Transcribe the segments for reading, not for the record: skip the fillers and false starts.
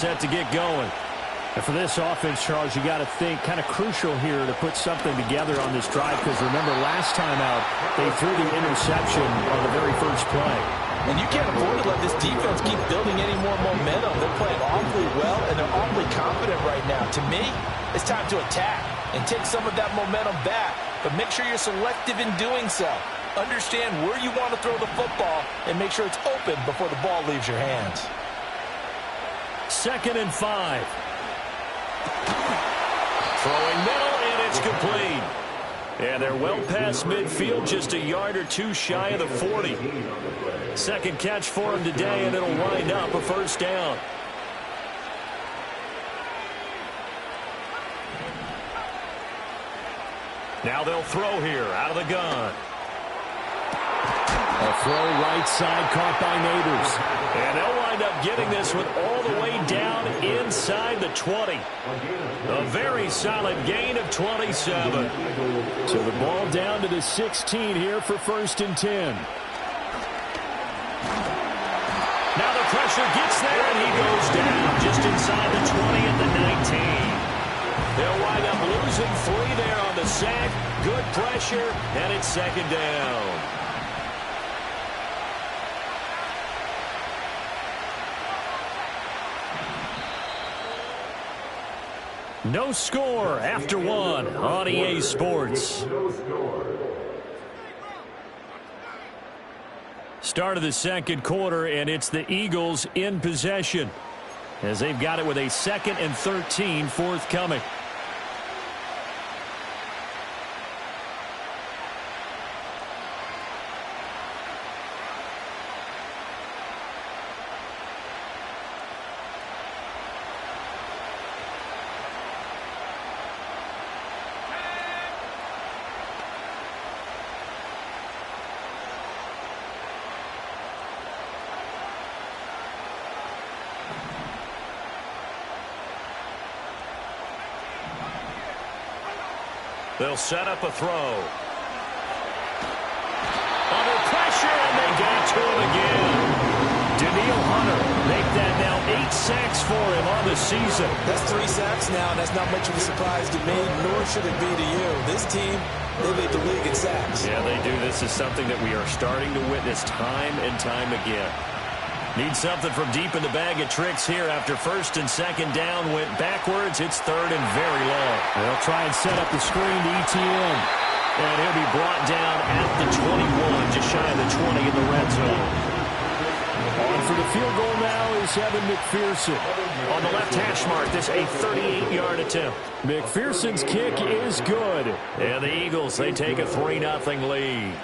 Set to get going. And for this offense, Charles, you got to think kind of crucial here to put something together on this drive, because remember last time out they threw the interception on the very first play. And you can't afford to let this defense keep building any more momentum. They're playing awfully well, and they're awfully confident right now. To me, it's time to attack and take some of that momentum back. But make sure you're selective in doing so. Understand where you want to throw the football and make sure it's open before the ball leaves your hands. 2nd and 5. Throwing middle, and it's complete. And they're well past midfield, just a yard or two shy of the 40. Second catch for him today, and it'll wind up a first down. Now they'll throw here out of the gun. A throw right side caught by Neighbors. And they'll wind up getting this one all the way down inside the 20. A very solid gain of 27. So the ball down to the 16 here for 1st and 10. Now the pressure gets there, and he goes down just inside the 20 at the 19. They'll wind up losing 3 there on the sack. Good pressure, and it's 2nd down. No score after 1 on EA Sports. Start of the second quarter, and it's the Eagles in possession as they've got it with a 2nd and 13 forthcoming. They'll set up a throw. Under pressure, and they got to him again. Danielle Hunter make that now 8 sacks for him on the season. That's 3 sacks now, and that's not much of a surprise to me, nor should it be to you. This team, they lead the league in sacks. Yeah, they do. This is something that we are starting to witness time and time again. Need something from deep in the bag of tricks here after 1st and 2nd down. Went backwards. It's 3rd and very long. They'll try and set up the screen to ETN. And he'll be brought down at the 21, just shy of the 20 in the red zone. On for the field goal now is Evan McPherson. On the left hash mark, this a 38-yard attempt. McPherson's kick is good. And the Eagles, they take a 3-0 lead.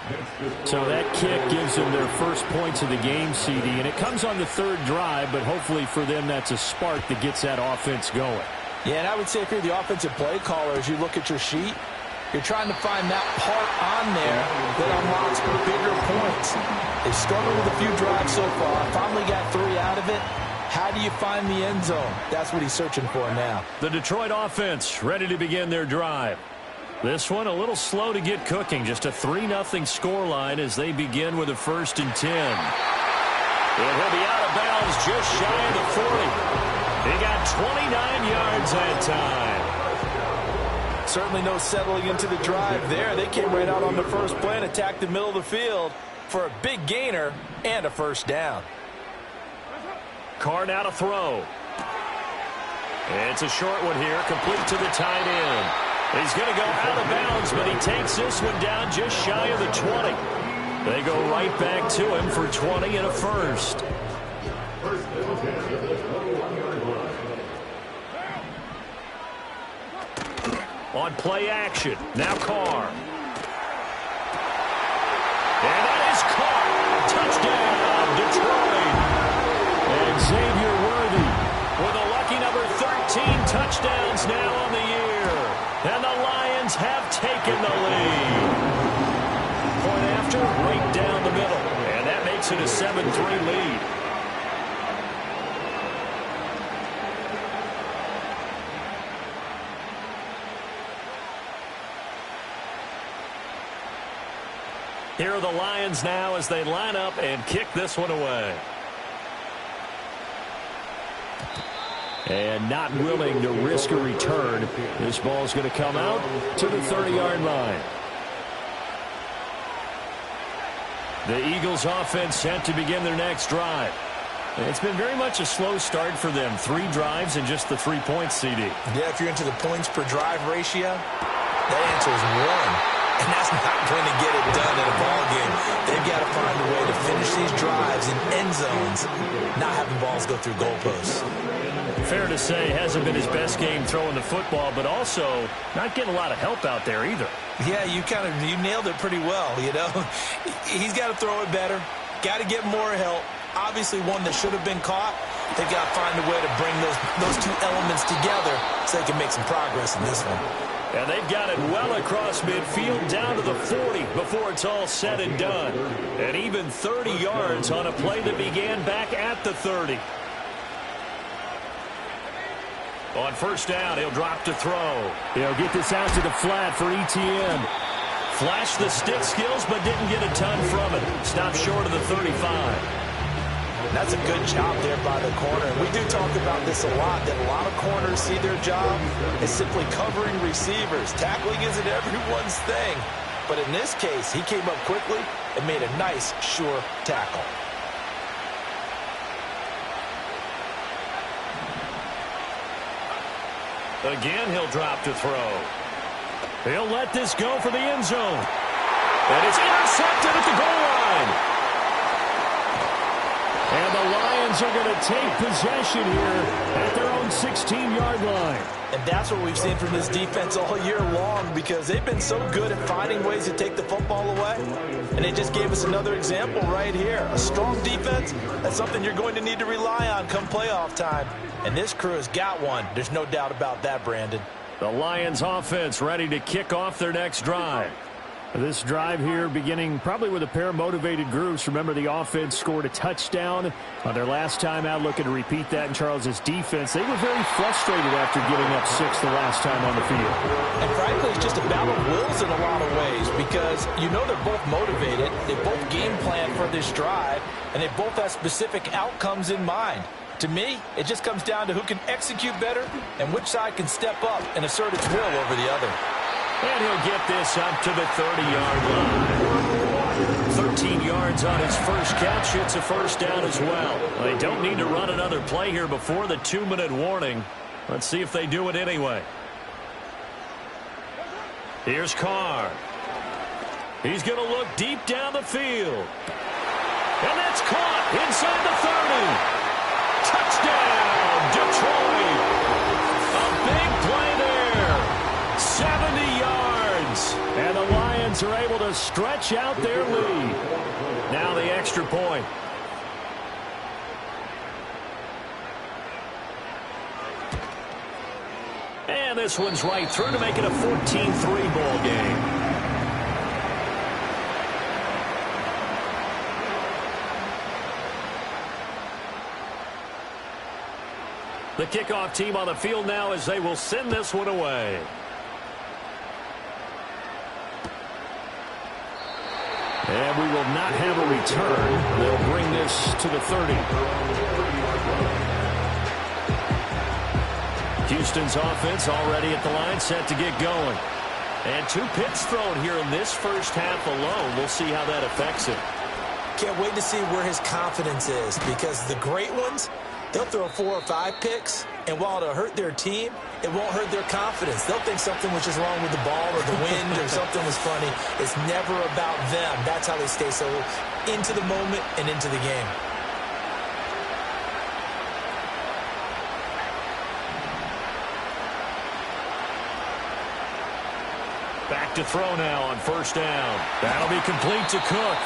So that kick gives them their first points of the game, CD. And it comes on the 3rd drive, but hopefully for them that's a spark that gets that offense going. Yeah, and I would say if you're the offensive play caller, as you look at your sheet, you're trying to find that part on there that unlocks bigger points. They've struggled with a few drives so far. Finally got 3 out of it. How do you find the end zone? That's what he's searching for now. The Detroit offense ready to begin their drive. This one a little slow to get cooking. Just a 3-0 scoreline as they begin with a 1st and 10. And he'll be out of bounds just shy of the 40. He got 29 yards that time. Certainly no settling into the drive there. They came right out on the first play and attacked the middle of the field for a big gainer and a 1st down. Carr now to throw. It's a short one here, complete to the tight end. He's going to go out of bounds, but he takes this one down just shy of the 20. They go right back to him for 20 and a 1st. On play action, now Carr. And that is Carr. Touchdown, Detroit. And Xavier Worthy with a lucky number 13 touchdowns now on the year. And the Lions have taken the lead. Point after, right down the middle. And that makes it a 7-3 lead. Here are the Lions now as they line up and kick this one away. And not willing to risk a return. This ball's going to come out to the 30-yard line. The Eagles offense set to begin their next drive. It's been very much a slow start for them. 3 drives and just the 3 points, CD. Yeah, if you're into the points per drive ratio, that answer is 1. And that's not going to get it done in a ball game. They've got to find a way to finish these drives in end zones, not having balls go through goalposts. Fair to say, hasn't been his best game throwing the football, but also not getting a lot of help out there either. Yeah, you nailed it pretty well, you know. He's got to throw it better, got to get more help. Obviously one that should have been caught. They've got to find a way to bring those 2 elements together so they can make some progress in this one. And they've got it well across midfield down to the 40 before it's all said and done. And even 30 yards on a play that began back at the 30. On first down, he'll drop to throw. He'll get this out to the flat for Etienne. Flashed the stick skills, but didn't get a ton from it. Stopped short of the 35. That's a good job there by the corner. We do talk about this a lot, that a lot of corners see their job as simply covering receivers. Tackling isn't everyone's thing. But in this case, he came up quickly and made a nice, sure tackle. Again, he'll drop to throw. He'll let this go for the end zone. And it's intercepted at the goal line. And the Lions are going to take possession here at their own 16-yard line. And that's what we've seen from this defense all year long, because they've been so good at finding ways to take the football away. And they just gave us another example right here. A strong defense, that's something you're going to need to rely on come playoff time. And this crew has got one. There's no doubt about that, Brandon. The Lions offense ready to kick off their next drive. This drive here beginning probably with a pair of motivated groups. Remember, the offense scored a touchdown on their last time out, looking to repeat that in Charles's defense. They were very frustrated after giving up 6 the last time on the field. And frankly, it's just a battle of wills in a lot of ways, because you know they're both motivated. They both game plan for this drive, and they both have specific outcomes in mind. To me, it just comes down to who can execute better and which side can step up and assert its will over the other. And he'll get this up to the 30-yard line. 13 yards on his first catch. It's a first down as well. They don't need to run another play here before the 2-minute warning. Let's see if they do it anyway. Here's Carr. He's going to look deep down the field. And that's caught inside the 30. Touchdown, Detroit. A big play there. 70 yards. And the Lions are able to stretch out their lead. Now the extra point. And this one's right through to make it a 14-3 ball game. The kickoff team on the field now as they will send this one away. And we will not have a return. They'll bring this to the 30. Houston's offense already at the line, set to get going. And 2 picks thrown here in this first half alone. We'll see how that affects it. Can't wait to see where his confidence is, because the great ones, they'll throw 4 or 5 picks, and while it'll hurt their team, it won't hurt their confidence. They'll think something was just wrong with the ball or the wind or something was funny. It's never about them. That's how they stay so into the moment and into the game. Back to throw now on first down. That'll be complete to Cook.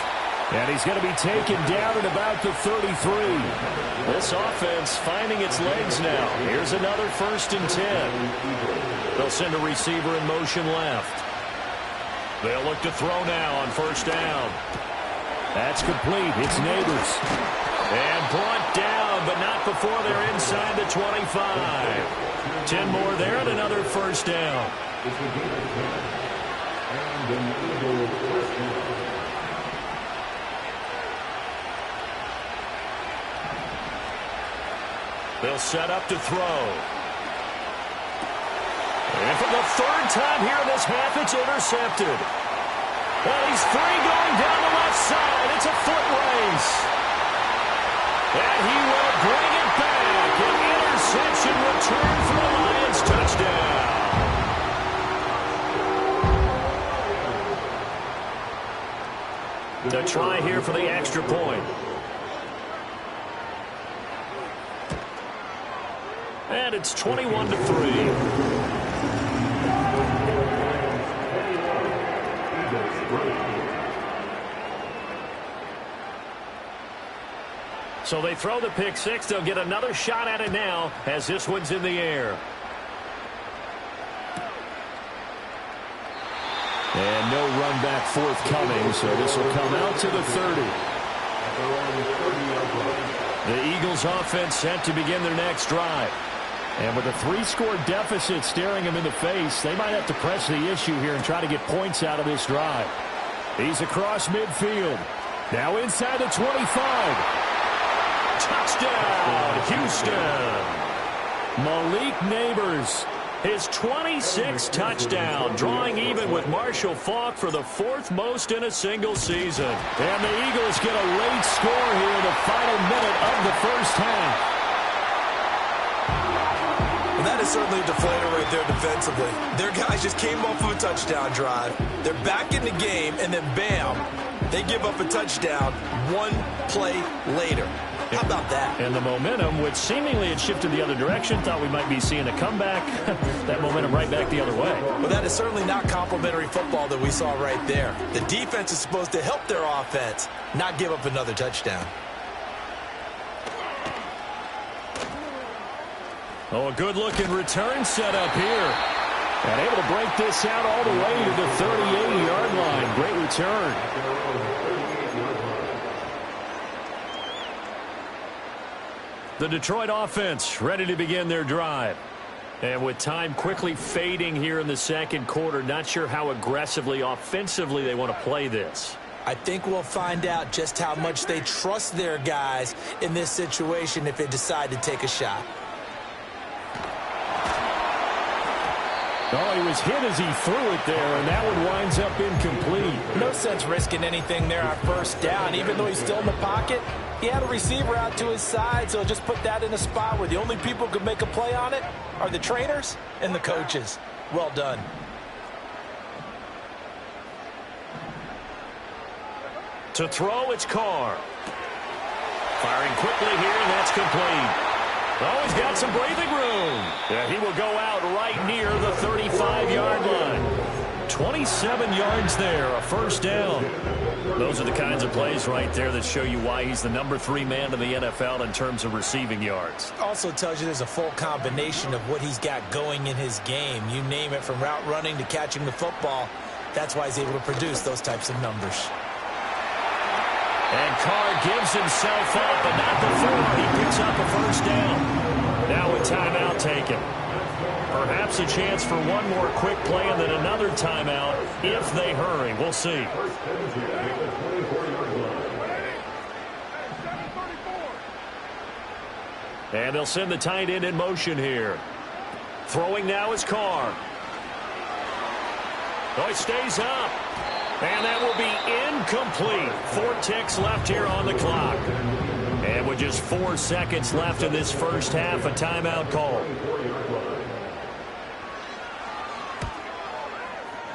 And he's going to be taken down at about the 33. This offense finding its legs now. Here's another 1st and 10. They'll send a receiver in motion left. They'll look to throw now on first down. That's complete. It's Neighbors. And brought down, but not before they're inside the 25. 10 more there and another first down. They'll set up to throw. And for the third time here in this half, it's intercepted. Well, he's free going down the left side. It's a foot race. And he will bring it back. An interception return for the Lions. Touchdown. The try here for the extra point. And it's 21-3. So they throw the pick six. They'll get another shot at it now as this one's in the air. And no run back forthcoming, so this will come out to the 30. The Eagles offense set to begin their next drive. And with a 3-score deficit staring them in the face, they might have to press the issue here and try to get points out of this drive. He's across midfield. Now inside the 25. Touchdown, Houston. Malik Neighbors, his 26th touchdown, drawing even with Marshall Faulk for the 4th most in a single season. And the Eagles get a late score here in the final minute of the first half. Well, that is certainly a deflator right there defensively. Their guys just came off of a touchdown drive. They're back in the game, and then bam, they give up a touchdown one play later. How about that? And the momentum, which seemingly had shifted the other direction, thought we might be seeing a comeback. That momentum right back the other way. Well, that is certainly not complimentary football that we saw right there. The defense is supposed to help their offense, not give up another touchdown. Oh, a good-looking return set up here. And able to break this out all the way to the 38-yard line. Great return. The Detroit offense ready to begin their drive. And with time quickly fading here in the second quarter, not sure how aggressively, offensively they want to play this. I think we'll find out just how much they trust their guys in this situation if they decide to take a shot. Oh, he was hit as he threw it there, and that one winds up incomplete. No sense risking anything there on first down. Even though he's still in the pocket, he had a receiver out to his side, so just put that in a spot where the only people who could make a play on it are the trainers and the coaches. Well done. To throw, it's Carr. Firing quickly here, and that's complete. Oh, he's got some breathing room. Yeah, he will go out right near the 35-yard line. 27 yards there, a first down. Those are the kinds of plays right there that show you why he's the number 3 man in the NFL in terms of receiving yards. Also tells you there's a full combination of what he's got going in his game. You name it, from route running to catching the football. That's why he's able to produce those types of numbers. And Carr gives himself up, but not before he picks up a first down. Now a timeout taken. Perhaps a chance for one more quick play and then another timeout if they hurry. We'll see. And they'll send the tight end in motion here. Throwing now is Carr. Oh, he stays up. And that will be incomplete. 4 ticks left here on the clock. And with just 4 seconds left in this first half, a timeout call.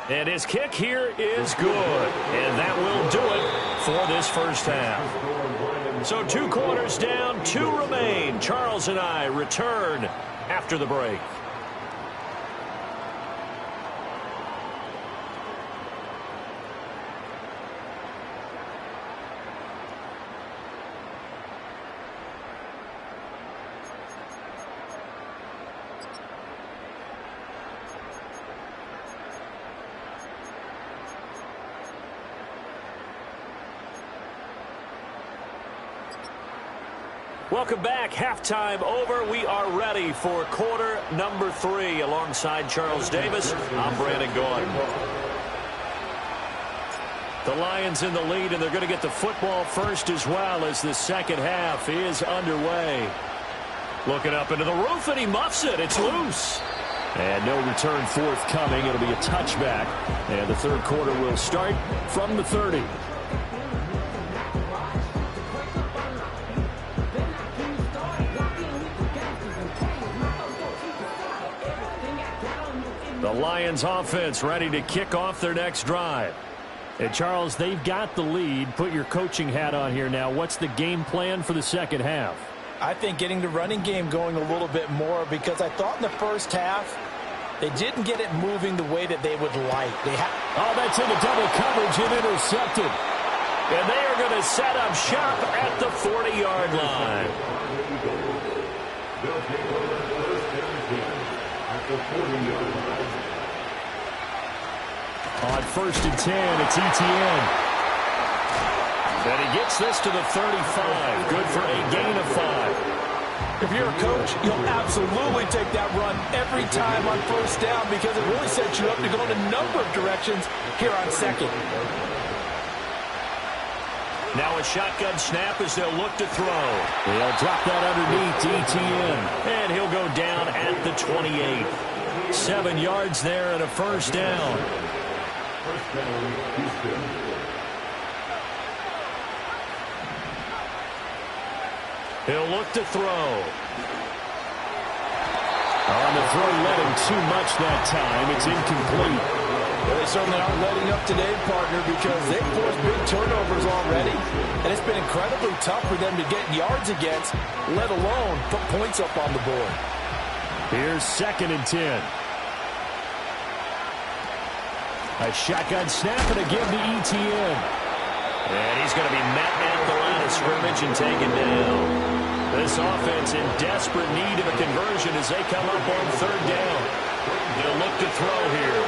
And his kick here is good. And that will do it for this first half. So 2 quarters down, 2 remain. Charles and I return after the break. Welcome back. Halftime over. We are ready for quarter number 3. Alongside Charles Davis, I'm Brandon Gaudin. The Lions in the lead, and they're going to get the football first as well as the second half is underway. Looking up into the roof, and he muffs it. It's loose. And no return forthcoming. It'll be a touchback. And the third quarter will start from the 30. The Lions offense ready to kick off their next drive. And Charles, they've got the lead. Put your coaching hat on here now. What's the game plan for the second half? I think getting the running game going a little bit more, because I thought in the first half they didn't get it moving the way that they would like. That's into double coverage and intercepted. And they are going to set up shop at the 40-yard line. On 1st and 10, it's Etienne. And he gets this to the 35. Good for a gain of 5. If you're a coach, you'll absolutely take that run every time on first down, because it really sets you up to go in a number of directions here on second. Now a shotgun snap as they'll look to throw. They'll drop that underneath to Etienne. And he'll go down at the 28. 7 yards there and a first down. He'll look to throw. On the throw, let him too much that time. It's incomplete. Well, they certainly aren't letting up today, partner, because they've forced big turnovers already. And it's been incredibly tough for them to get yards against, let alone put points up on the board. Here's 2nd and 10. A shotgun snap and a give to Etienne. And he's going to be met at the line of scrimmage and taken down. This offense in desperate need of a conversion as they come up on 3rd down. They'll look to throw here.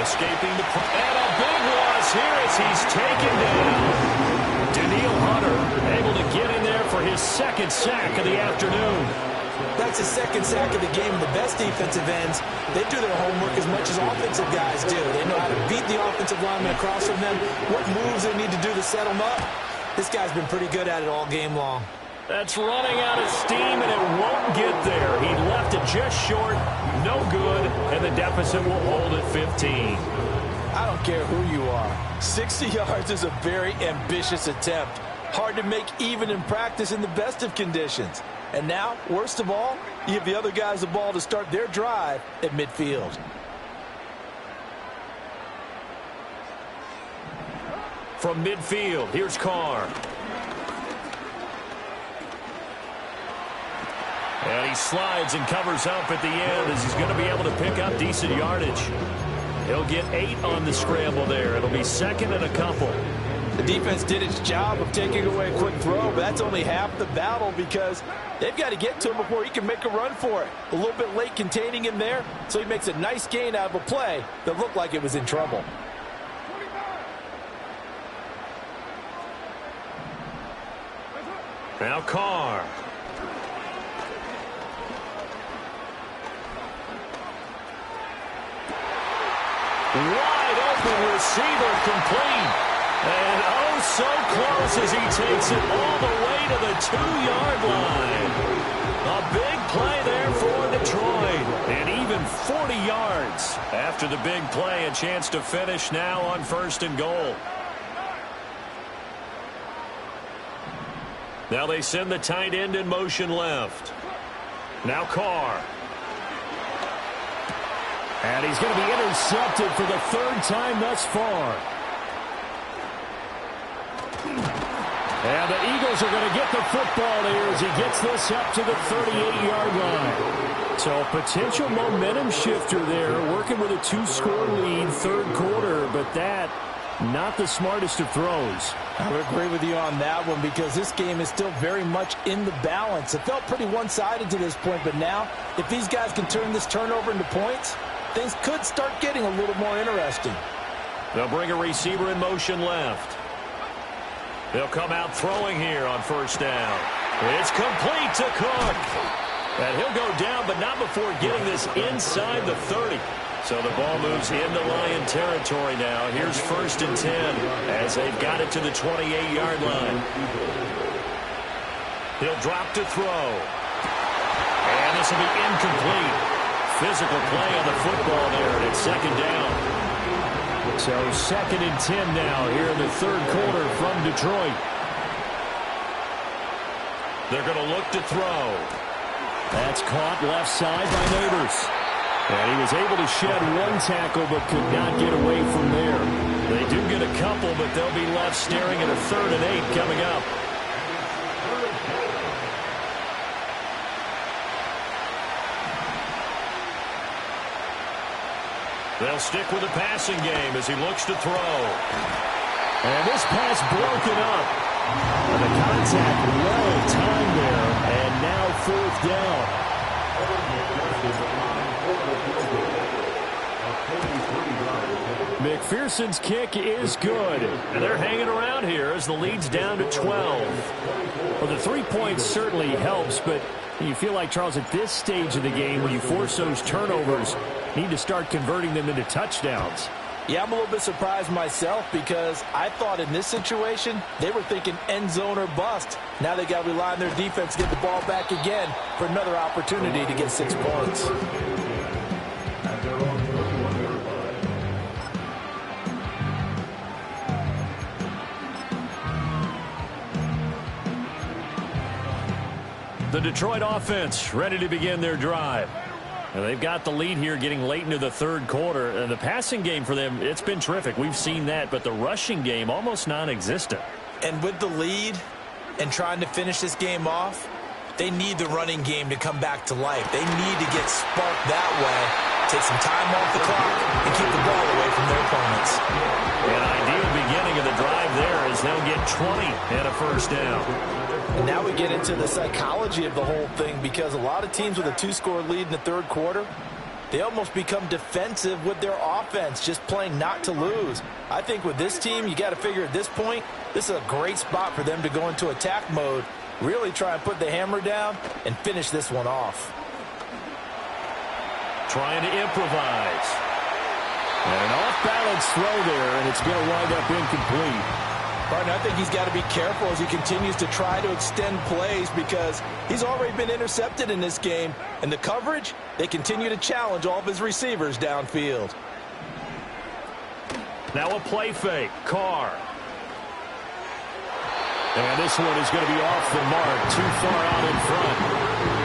Escaping the... And a big loss here as he's taken down. Danielle Hunter able to get in there for his 2nd sack of the afternoon. That's his 2nd sack of the game. The best defensive ends, they do their homework as much as offensive guys do. They know how to beat the offensive linemen across from them, what moves they need to do to set them up. This guy's been pretty good at it all game long. That's running out of steam, and it won't get there. He left it just short, no good, and the deficit will hold at 15. I don't care who you are. 60 yards is a very ambitious attempt. Hard to make even in practice in the best of conditions. And now, worst of all, you give the other guys the ball to start their drive at midfield. From midfield, here's Carr. And he slides and covers up at the end as he's going to be able to pick up decent yardage. He'll get 8 on the scramble there. It'll be 2nd and a couple. The defense did its job of taking away a quick throw, but that's only half the battle because they've got to get to him before he can make a run for it. A little bit late containing him there, so he makes a nice gain out of a play that looked like it was in trouble. Now Carr. Wide open receiver complete. And oh, so close as he takes it all the way to the 2-yard line. A big play there for Detroit. And even 40 yards after the big play. A chance to finish now on 1st and goal. Now they send the tight end in motion left. Now Carr. And he's going to be intercepted for the 3rd time thus far. And the Eagles are going to get the football here as he gets this up to the 38-yard line. So potential momentum shifter there, working with a 2-score lead, 3rd quarter, but that not the smartest of throws. I would agree with you on that one because this game is still very much in the balance. It felt pretty one-sided to this point, but now if these guys can turn this turnover into points, things could start getting a little more interesting. They'll bring a receiver in motion left. They'll come out throwing here on 1st down. It's complete to Cook. And he'll go down, but not before getting this inside the 30. So the ball moves into Lion territory now. Here's 1st and 10 as they've got it to the 28-yard line. He'll drop to throw. And this will be incomplete. Physical play on the football there, and it's second down. So 2nd and 10 now here in the third quarter from Detroit. They're going to look to throw. That's caught left side by Neighbors. And he was able to shed one tackle but could not get away from there. They do get a couple, but they'll be left staring at a 3rd and 8 coming up. They'll stick with the passing game as he looks to throw. And this pass broken up. And the contact well timed there. And now 4th down. McPherson's kick is good. And they're hanging around here as the lead's down to 12. Well, the 3 points certainly helps, but you feel like, Charles, at this stage of the game, when you force those turnovers, need to start converting them into touchdowns. Yeah, I'm a little bit surprised myself because I thought in this situation they were thinking end zone or bust. Now they got to rely on their defense to get the ball back again for another opportunity to get 6 points. The Detroit offense ready to begin their drive. And they've got the lead here getting late into the third quarter. And the passing game for them, it's been terrific. We've seen that, but the rushing game almost non-existent. And with the lead and trying to finish this game off, they need the running game to come back to life. They need to get sparked that way, take some time off the clock, and keep the ball away from their opponents. An ideal beginning of the drive there is they'll get 20 and a 1st down. And now we get into the psychology of the whole thing because a lot of teams with a 2-score lead in the third quarter, they almost become defensive with their offense, just playing not to lose. I think with this team, you got to figure at this point, this is a great spot for them to go into attack mode, really try and put the hammer down and finish this one off. Trying to improvise. And an off-balance throw there, and it's going to wind up incomplete. I think he's got to be careful as he continues to try to extend plays because he's already been intercepted in this game. And the coverage, they continue to challenge all of his receivers downfield. Now a play fake. Carr. And this one is going to be off the mark, too far out in front.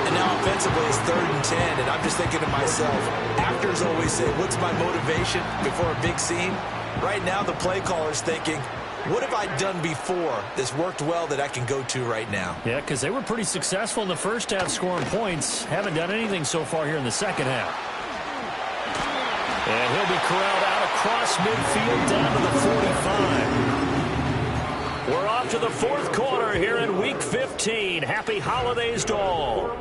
And now offensively it's 3rd and 10, and I'm just thinking to myself, actors always say, what's my motivation before a big scene? Right now the play caller's thinking, what have I done before that's worked well that I can go to right now? Yeah, because they were pretty successful in the first half scoring points. Haven't done anything so far here in the second half. And he'll be corralled out across midfield down to the 45. We're off to the 4th quarter here in Week 15. Happy holidays to all.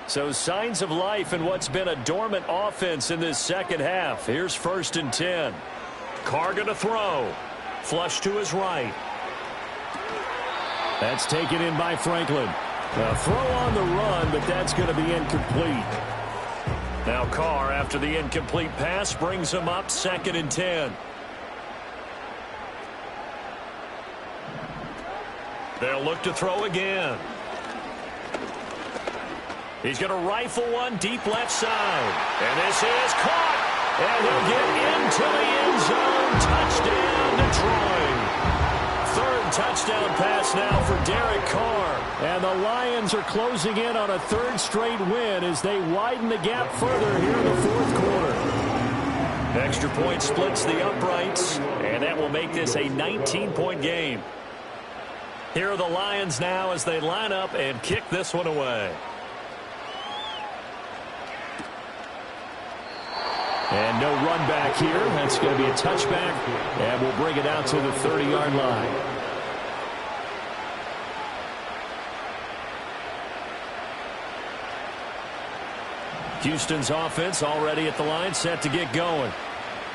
So signs of life in what's been a dormant offense in this second half. Here's 1st and 10. Carr going to throw. Flush to his right. That's taken in by Franklin. A throw on the run, but that's going to be incomplete. Now Carr, after the incomplete pass, brings him up 2nd and 10. They'll look to throw again. He's going to rifle one deep left side. And this is caught. And he'll get into the end zone. Touchdown, Detroit. 3rd touchdown pass now for Derek Carr. And the Lions are closing in on a 3rd straight win as they widen the gap further here in the 4th quarter. Extra point splits the uprights. And that will make this a 19-point game. Here are the Lions now as they line up and kick this one away. And no run back here. That's going to be a touchback. And we'll bring it out to the 30-yard line. Houston's offense already at the line, set to get going.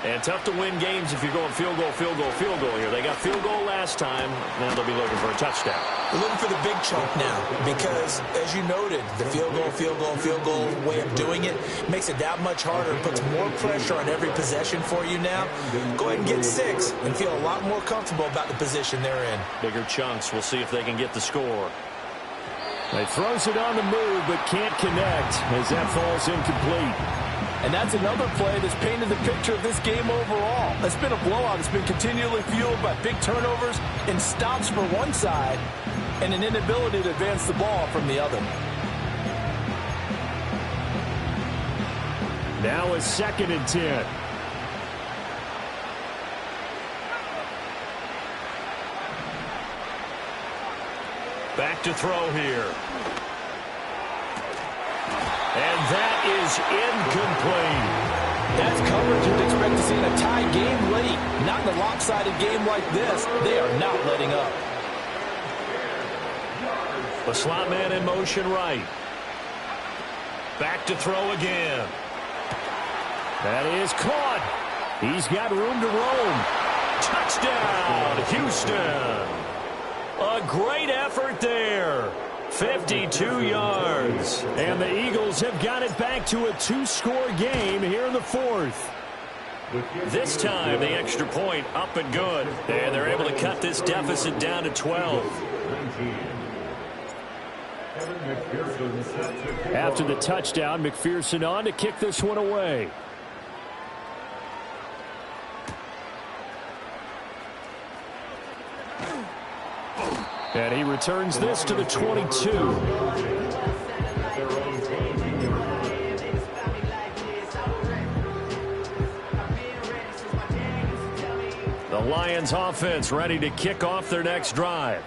And tough to win games if you're going field goal, field goal, field goal here. They got field goal last time. Now they'll be looking for a touchdown. They're looking for the big chunk now because, as you noted, the field goal way of doing it makes it that much harder. It puts more pressure on every possession for you now. Go ahead and get 6 and feel a lot more comfortable about the position they're in. Bigger chunks. We'll see if they can get the score. They throws it on the move but can't connect as that falls incomplete. And that's another play that's painted the picture of this game overall. It's been a blowout. It's been continually fueled by big turnovers and stops for one side and an inability to advance the ball from the other. Now a 2nd and 10. Back to throw here. And that is incomplete. That's coverage you'd expect to see in a tie game late. Not in a lopsided game like this. They are not letting up. The slot man in motion right. Back to throw again. That is caught. He's got room to roam. Touchdown, Houston. A great effort there. 52 yards. And the Eagles have got it back to a 2-score game here in the 4th. This time, the extra point up and good. And they're able to cut this deficit down to 12. After the touchdown, McPherson on to kick this one away. And he returns this to the 22. The Lions offense ready to kick off their next drive.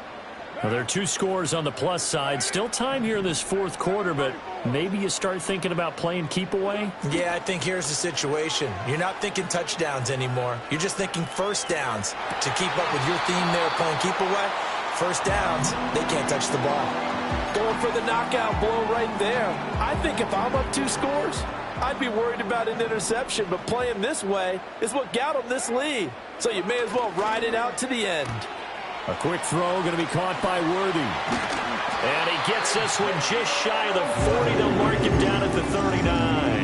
Now, there are 2 scores on the plus side. Still time here in this 4th quarter, but maybe you start thinking about playing keep away? Yeah, I think here's the situation. You're not thinking touchdowns anymore. You're just thinking first downs. To keep up with your theme there playing keep away, first downs, they can't touch the ball. Going for the knockout blow right there. I think if I'm up 2 scores, I'd be worried about an interception, but playing this way is what got them this lead. So you may as well ride it out to the end. A quick throw going to be caught by Worthy. And he gets this one just shy of the 40. They'll mark him down at the 39.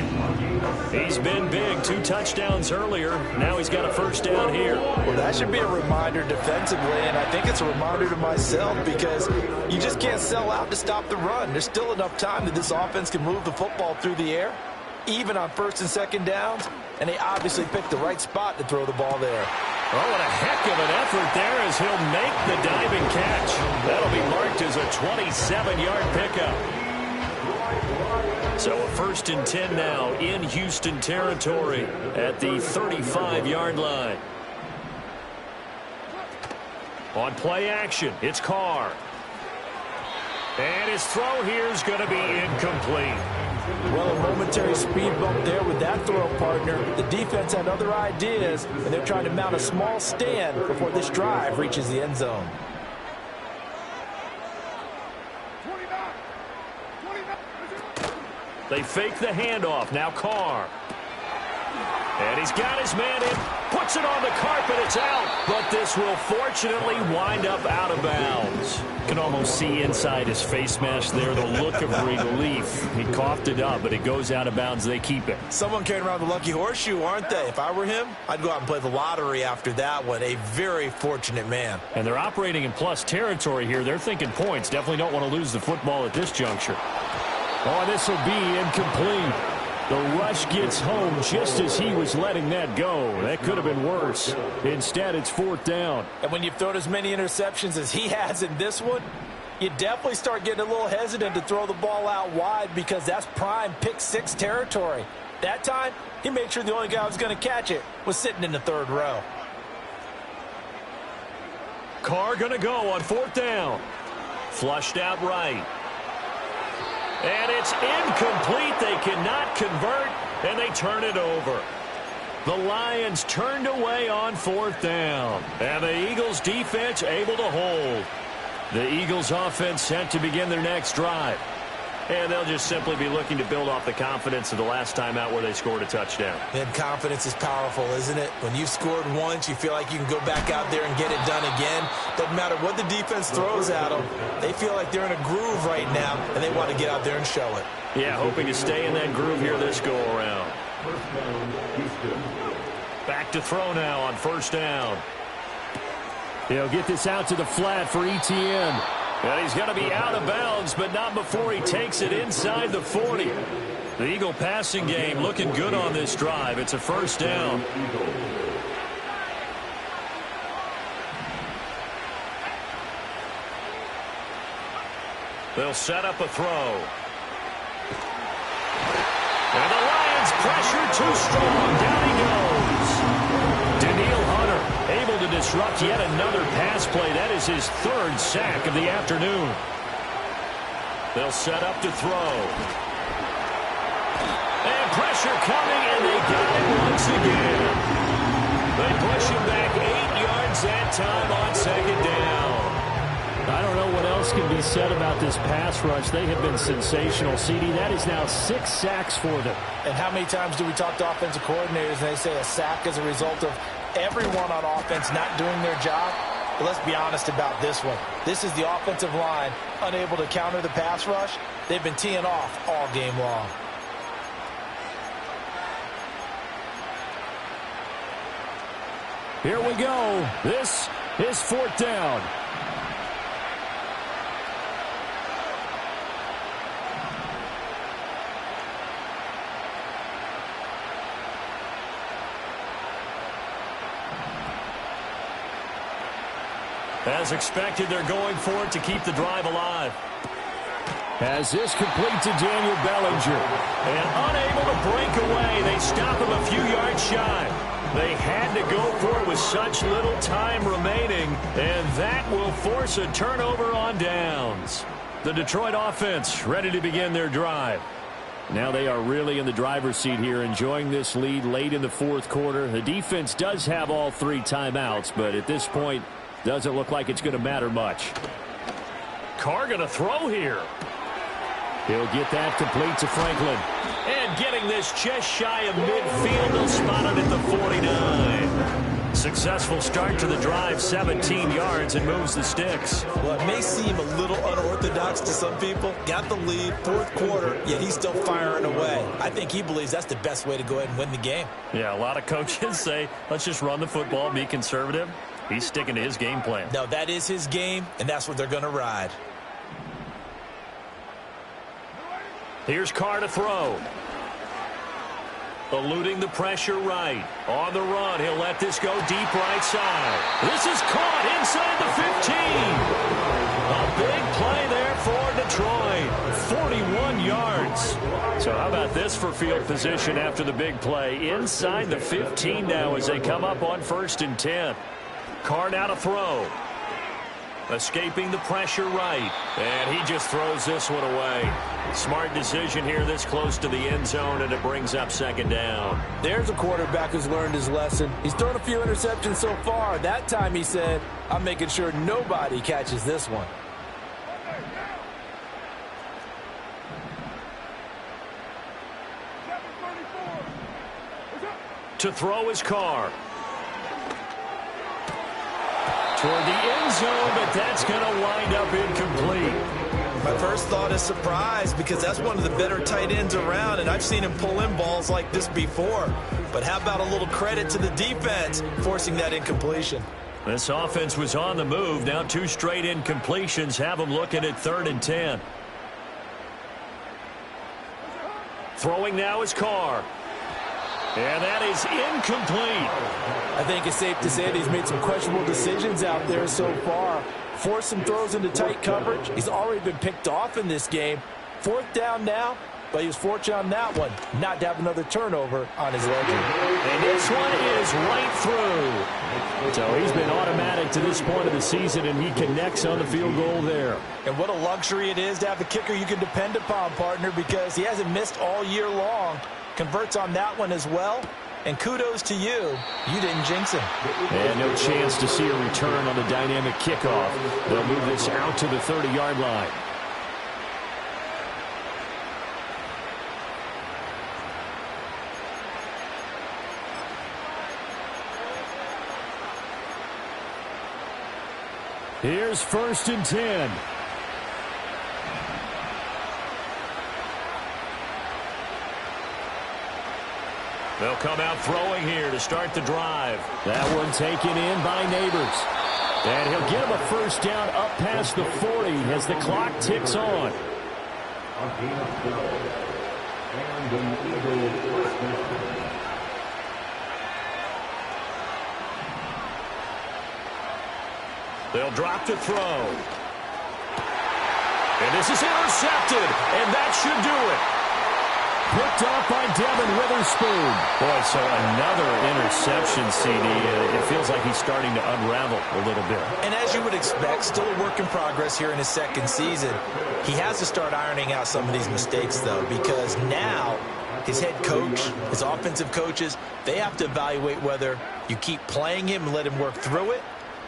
He's been big. 2 touchdowns earlier. Now he's got a first down here. Well, that should be a reminder defensively, and I think it's a reminder to myself because you just can't sell out to stop the run. There's still enough time that this offense can move the football through the air, even on 1st and 2nd downs, and they obviously picked the right spot to throw the ball there. Oh, what a heck of an effort there as he'll make the diving catch. That'll be marked as a 27-yard pickup. So a 1st and 10 now in Houston territory at the 35-yard line. On play action, it's Carr. And his throw here is going to be incomplete. Well, a momentary speed bump there with that throw, partner. The defense had other ideas, and they're trying to mount a small stand before this drive reaches the end zone. They fake the handoff. Now Carr. And he's got his man in. Puts it on the carpet. It's out. But this will fortunately wind up out of bounds. Can almost see inside his face mask there the look of relief. He coughed it up, but it goes out of bounds. They keep it. Someone carrying around the lucky horseshoe, aren't they? If I were him, I'd go out and play the lottery after that one. A very fortunate man. And they're operating in plus territory here. They're thinking points. Definitely don't want to lose the football at this juncture. Oh, this will be incomplete. The rush gets home just as he was letting that go. That could have been worse. Instead, it's 4th down. And when you've thrown as many interceptions as he has in this one, you definitely start getting a little hesitant to throw the ball out wide because that's prime pick 6 territory. That time, he made sure the only guy who was going to catch it was sitting in the 3rd row. Carr going to go on 4th down. Flushed out right. And it's incomplete. They cannot convert, and they turn it over. The Lions turned away on 4th down, and the Eagles defense able to hold. The Eagles offense set to begin their next drive. And they'll just simply be looking to build off the confidence of the last time out where they scored a touchdown. And confidence is powerful, isn't it? When you've scored once, you feel like you can go back out there and get it done again. Doesn't matter what the defense throws at them. They feel like they're in a groove right now, and they want to get out there and show it. Yeah, hoping to stay in that groove here this go-around. Back to throw now on first down. He'll get this out to the flat for Etienne. And he's going to be out of bounds, but not before he takes it inside the 40. The Eagle passing game looking good on this drive. It's a first down. They'll set up a throw. And the Lions pressure too strong. Down he goes. Danielle Hunter able to disrupt yet another pass play. That is his third sack of the afternoon. They'll set up to throw. And pressure coming, and they got it once again. They push him back 8 yards that time on second down. I don't know what else can be said about this pass rush. They have been sensational, CD. That is now 6 sacks for them. And how many times do we talk to offensive coordinators and they say a sack is a result of everyone on offense not doing their job? But let's be honest about this one. This is the offensive line unable to counter the pass rush. They've been teeing off all game long. Here we go. This is fourth down. As expected, they're going for it to keep the drive alive. As this complete to Daniel Bellinger. And unable to break away, they stop him a few yards shy. They had to go for it with such little time remaining, and that will force a turnover on downs. The Detroit offense ready to begin their drive. Now they are really in the driver's seat here, enjoying this lead late in the fourth quarter. The defense does have all 3 timeouts, but at this point, doesn't look like it's going to matter much. Carr going to throw here. He'll get that complete to Franklin. And getting this just shy of midfield, they'll spot it at the 49. Successful start to the drive, 17 yards, and moves the sticks. Well, it may seem a little unorthodox to some people. Got the lead, fourth quarter, yet he's still firing away. I think he believes that's the best way to go ahead and win the game. Yeah, a lot of coaches say, let's just run the football, be conservative. He's sticking to his game plan. No, that is his game, and that's what they're going to ride. Here's Carr to throw. Eluding the pressure right. On the run, he'll let this go deep right side. This is caught inside the 15. A big play there for Detroit. 41 yards. So how about this for field position after the big play? Inside the 15 now as they come up on 1st and 10. Carr now to throw. Escaping the pressure right. And he just throws this one away. Smart decision here this close to the end zone, and it brings up second down. There's a quarterback who's learned his lesson. He's thrown a few interceptions so far. That time he said, I'm making sure nobody catches this one. To throw his Carr. Toward the end zone, but that's going to wind up incomplete. My first thought is surprise, because that's one of the better tight ends around, and I've seen him pull in balls like this before. But how about a little credit to the defense forcing that incompletion? This offense was on the move. Now 2 straight incompletions have them looking at 3rd and 10. Throwing now is Carr. And that is incomplete. I think it's safe to say that he's made some questionable decisions out there so far. Forced some throws into tight coverage. He's already been picked off in this game. 4th down now, but he was fortunate on that one not to have another turnover on his ledger. And this one is right through. So he's been automatic to this point of the season, and he connects on the field goal there. And what a luxury it is to have the kicker you can depend upon, partner, because he hasn't missed all year long. Converts on that one as well. And kudos to you. You didn't jinx him. And no chance to see a return on the dynamic kickoff. They'll move this out to the 30-yard line. Here's 1st and 10. They'll come out throwing here to start the drive. That one taken in by Neighbors. And he'll get him a first down up past the 40 as the clock ticks on. They'll drop to throw. And this is intercepted, and that should do it. Picked off by Devin Witherspoon. Boy, so another interception, CD. It feels like he's starting to unravel a little bit. And as you would expect, still a work in progress here in his second season. He has to start ironing out some of these mistakes, though, because now his head coach, his offensive coaches, they have to evaluate whether you keep playing him and let him work through it,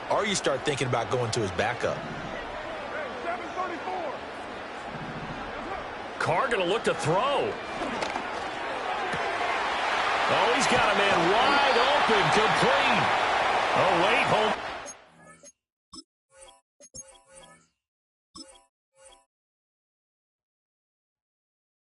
or you start thinking about going to his backup. Carr going to look to throw. Oh, he's got a man wide open, complete. Oh, wait, hold.